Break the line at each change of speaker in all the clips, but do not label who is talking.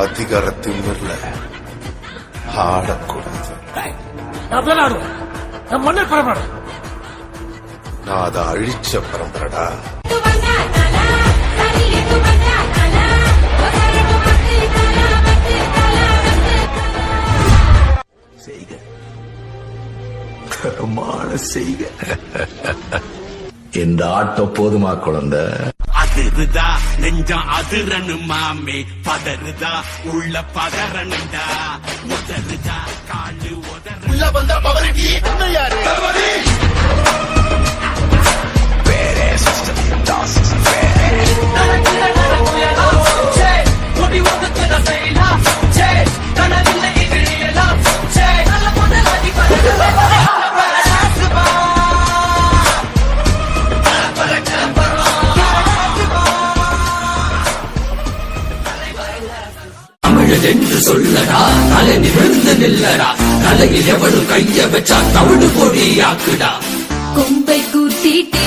அதிகார திமிர்ல ஆடக்கூடாது.
மன்னர் பரம்பரை,
நான் அதை அழிச்ச பரம்பரடா.
செய்க கரமான செய்க. இந்த ஆட்டம் போதுமா குழந்தை?
அதிருதா நெஞ்சம் அதிரனு மாமே, பதறுதா உள்ள பதறனுண்டா, உதறுதா காலு உதற உள்ள வந்த பவரடி யாரு
என்று சொல்லடா, தலை நிமிர்ந்து நில்லடா, தலையில் எவனும் கைய வச்சா தவிடு பொடியாக்குடா.
கொம்பை கூட்டிட்டு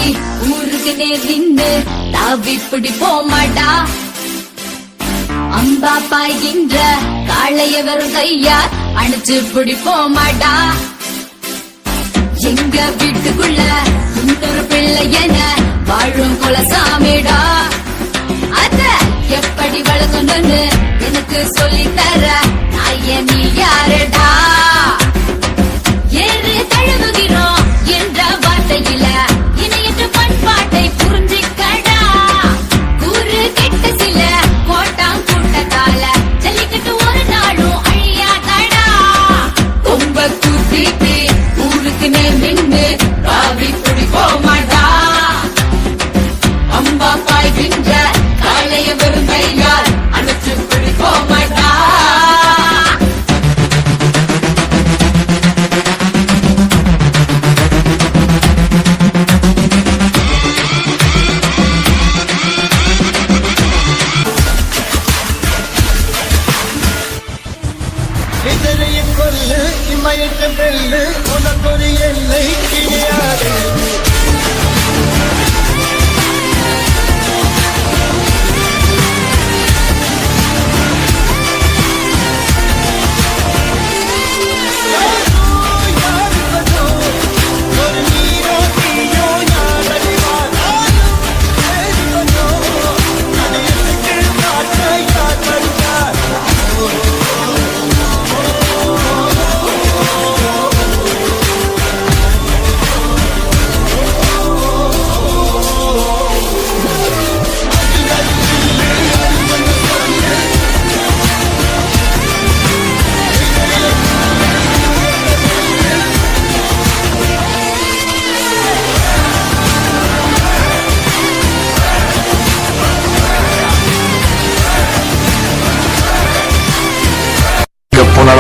ஊருக்கு நேர் நின்று தாவி பிடி போமாடா. அம்பா பாய்கின்ற காளைய வரும் கையா அணைச்சு பிடி போமாடா. எங்க வீட்டுக்குள்ள இன்னொரு பிள்ளையன வாழும் குலசாமிடா. அத எப்படி வளர்க்கணும்னு எனக்கு சொல்லி தர நாய நீ யாருடா. ஏறு தழுவுகிறோம் என்ற வார்த்தையில இணையற்ற பண்பாட்டை புரிஞ்சிக்கடா. கூறு கெட்ட சில கோட்டாம் கூட்டத்தால ஜல்லிக்கட்டு ஒரு நாளும் அழியாதடா. கொம்ப கூட்டிட்டு ஊருக்கு நேர் நின்று காவி புடி போமாடா. அம்பா பாய்கின்ற காளைய வெறும் கையால் அணைச்சு பிடி போமாடா.
இதரைய கொல்லு இமயத்த வெல்லு, உனக்கொரு எல்லை கிடையாது.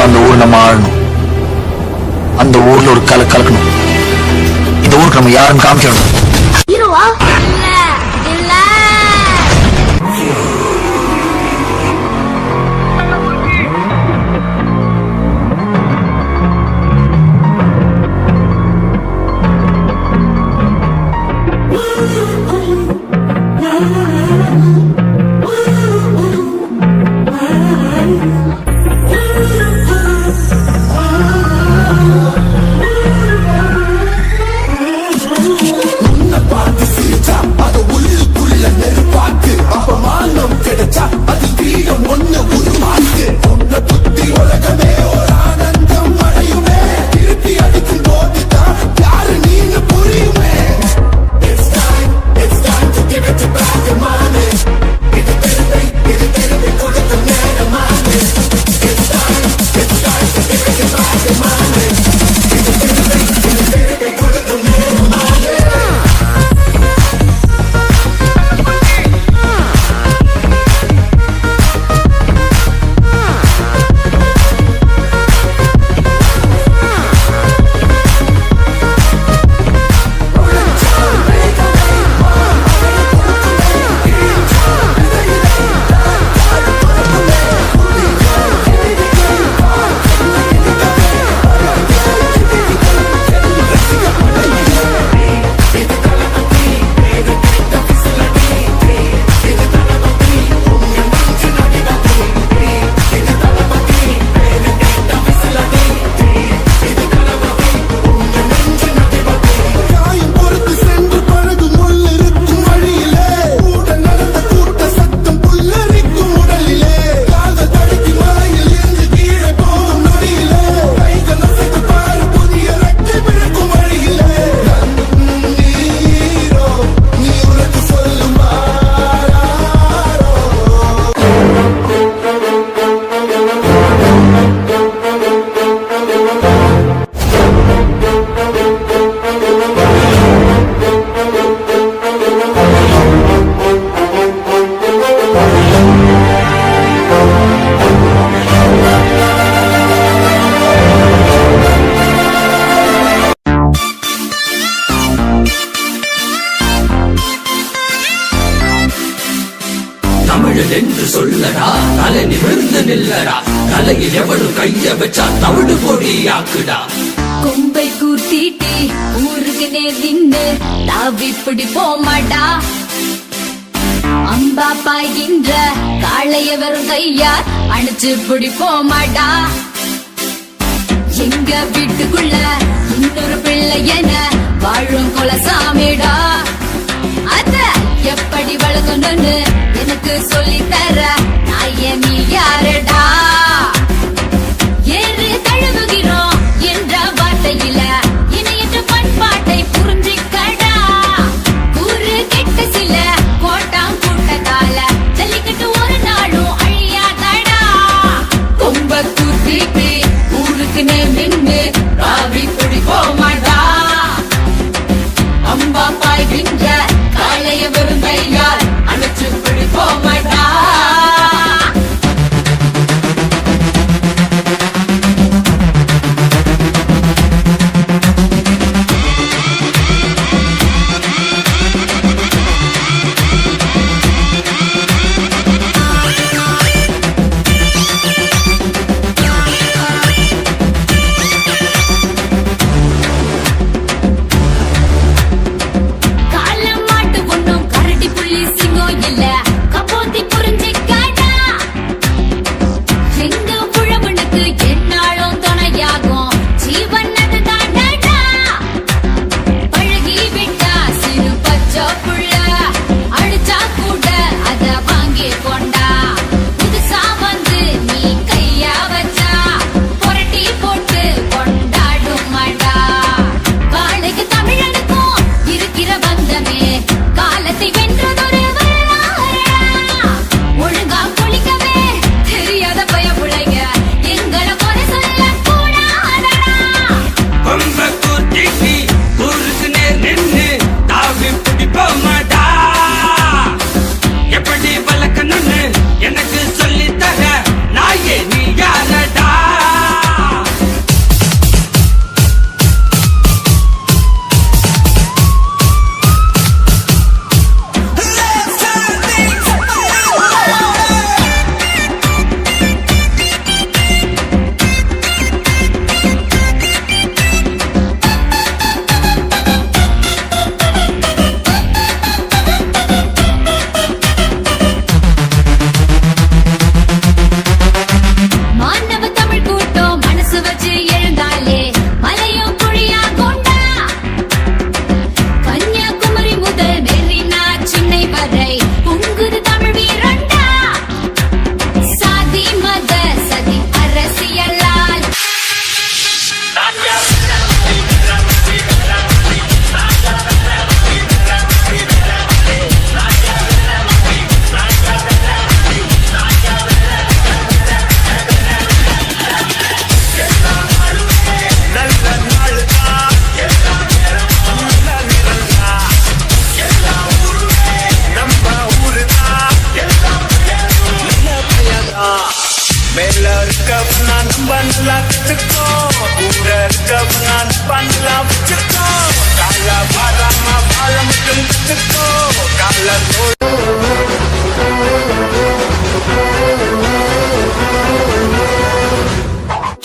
அந்த ஊர் நம்ம ஆளணும், அந்த ஊர்ல ஒரு கலக்கணும், இந்த ஊருக்கு நம்ம யாருன்னு காமிக்கணும்.
Stop. நிமிர்ந்து நில்லடா தலையில் எவனும் கைய வச்சா தவிடு பொடி ஆக்குடா
கொம்பை கூத்திட்டு ஊருக்கு நின்னு தாவி பிடி போமாட்டா அம்பா பாய்கின்ற காளைய வெறும் கையார் அணைச்சு பிடி போமாட்டா எங்க வீட்டுக்குள்ள இன்னொரு பிள்ளை என வாழும் குலசாமிடா அத எப்படி வளர்க்கணும்னு எனக்கு சொல்லி தர நாய நீ யாருடா ஏறு தழுவுகிறோம் என்ற வார்த்தையில இணையற்ற பண்பாட்டை புரிஞ்சிக்கடா கூறு கெட்ட சில கோட்டாம் கூட்ட கால ஜல்லிக்கட்டு ஒரு நாளும் அழியாதடா கொம்ப கூத்திட்டு ஊருக்கு நின்று ராவி குடி போமாடா அம்பா பாய்கின்ற காளைய வெறும் கையால் அணைச்சு பிடி போமாடா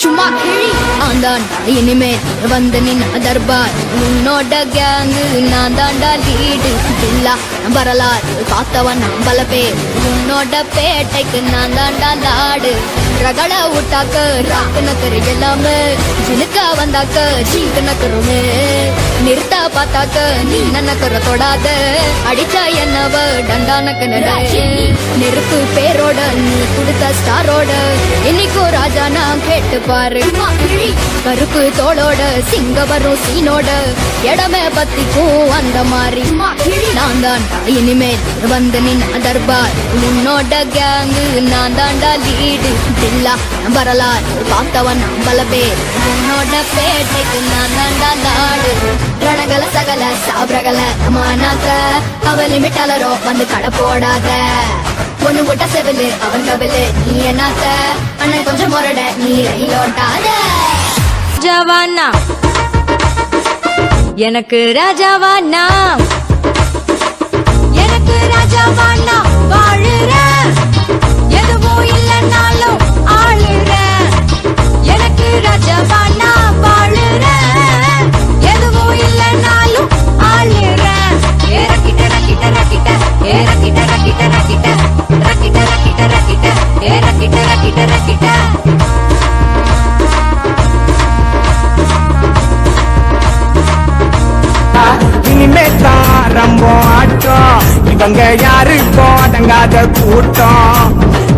சும்மா கிழி ஆந்தான் இனிமேல் வந்து நின் தர்பார் உன்னோட கேங்கு நான் தாண்டா லீடு இல்லா வரலாறு காத்தவன் பல பேர் உன்னோட பேட்டைக்கு நான் தாண்டா லாடு ரகட விட்டாக்க ராக்கு நக்கரு எல்லாமே ஜினுக்க வந்தாக்க ஜீக்கு நக்கருமே நிறுத்த பார்த்தாக்க நீ நக்கர தொடாத அடிச்சா என்னவ டண்டா நக்கனடா நெருப்பு பேரோட நீ கொடுத்த ஸ்டாரோட இன்னைக்கும் ராஜா நான் கேட்டு பாரு கருப்பு தோளோட சிங்க வரும் சீனோட இடமே பத்திக்கும் அந்த மாதிரி நான் தாண்டா இனிமேல் வந்து நின் தர்பார் உன்னோட கேங்கு நான் தாண்டா லீடு இல்லா வரலாறு பார்த்தவன் பல பேர் உன்னோட பேட்டைக்கு நான் தாண்டா லாடு ரணகல சகல சாப்ரகல மானாக்க அவளி மிட்டாலரோ வந்து கடை போடாத பொண்ணு விட்ட செவிலு அவன் கவிலு நீ என்னாக்க அண்ணன் கொஞ்சம் முரட நீ ரயிலோட்டாத
ராஜாவானா எனக்கு ராஜாவானா எனக்கு ராஜாவானா வாழுற எதுவும் இல்லைன்னா
இறக்கிட்ட
இனிமே தான் ரொம்ப ஆட்டம் இவங்க யாருக்கோ அடங்காத கூட்டம்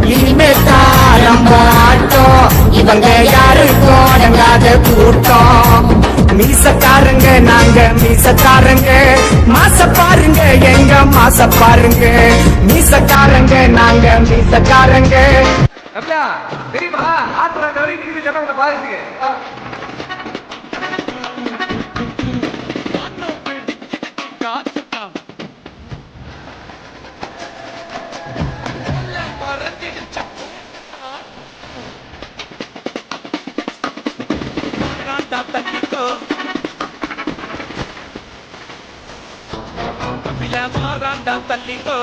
இனிமே தான் ரொம்ப ஆட்டம் இவங்க யாருக்கோ அடங்காத கூட்டம் மீசக்காரங்க நாங்க மீசக்காரங்க மாச பாருங்க எங்க மாச பாருங்க மீசக்காரங்க நாங்க மீசக்காரங்க தெரியுமா ஆத்திர சொன்ன பாருங்க
தள்ளிக்கோ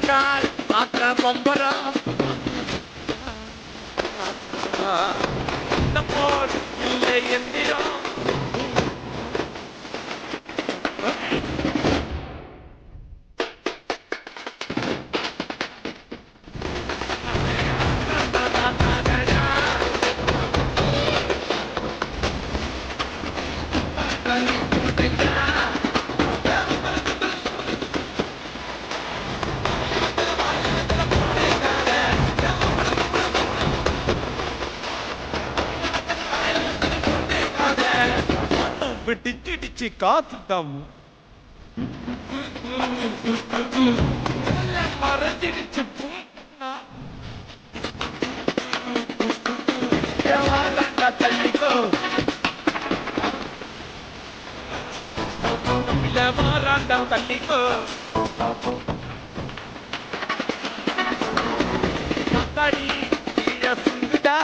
கால் ஆக்க பொம்பரம் போல் இல்லை எந்திரம் பிடிச்சிடிச்சு காத்துட்டம் மறைஞ்சிடுச்சு தள்ளிக்கோ மாறாண்டா தள்ளிக்கோ தடி சுங்குடா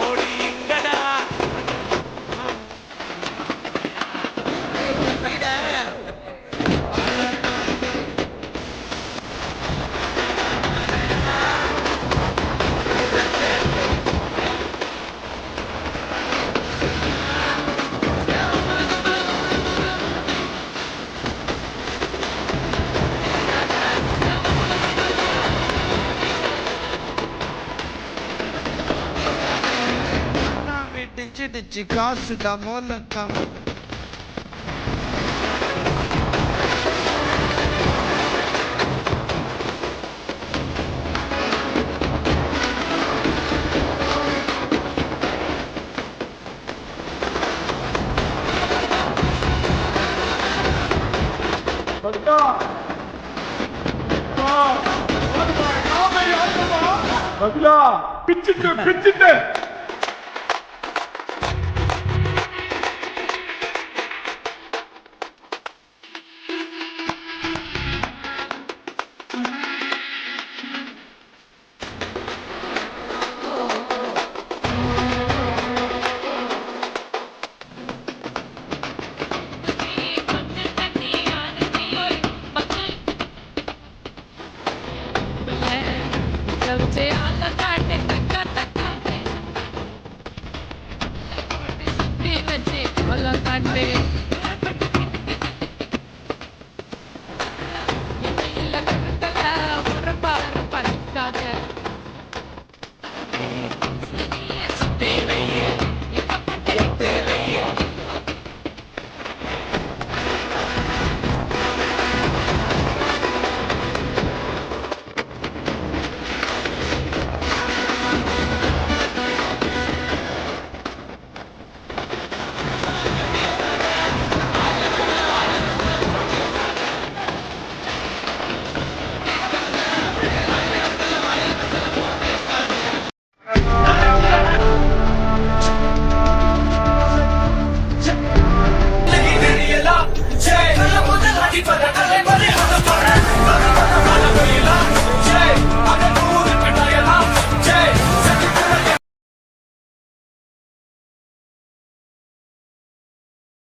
ஓடிங்கடா டிச்சு காசு தான் மூலக்கம்
பிச்சுட்டு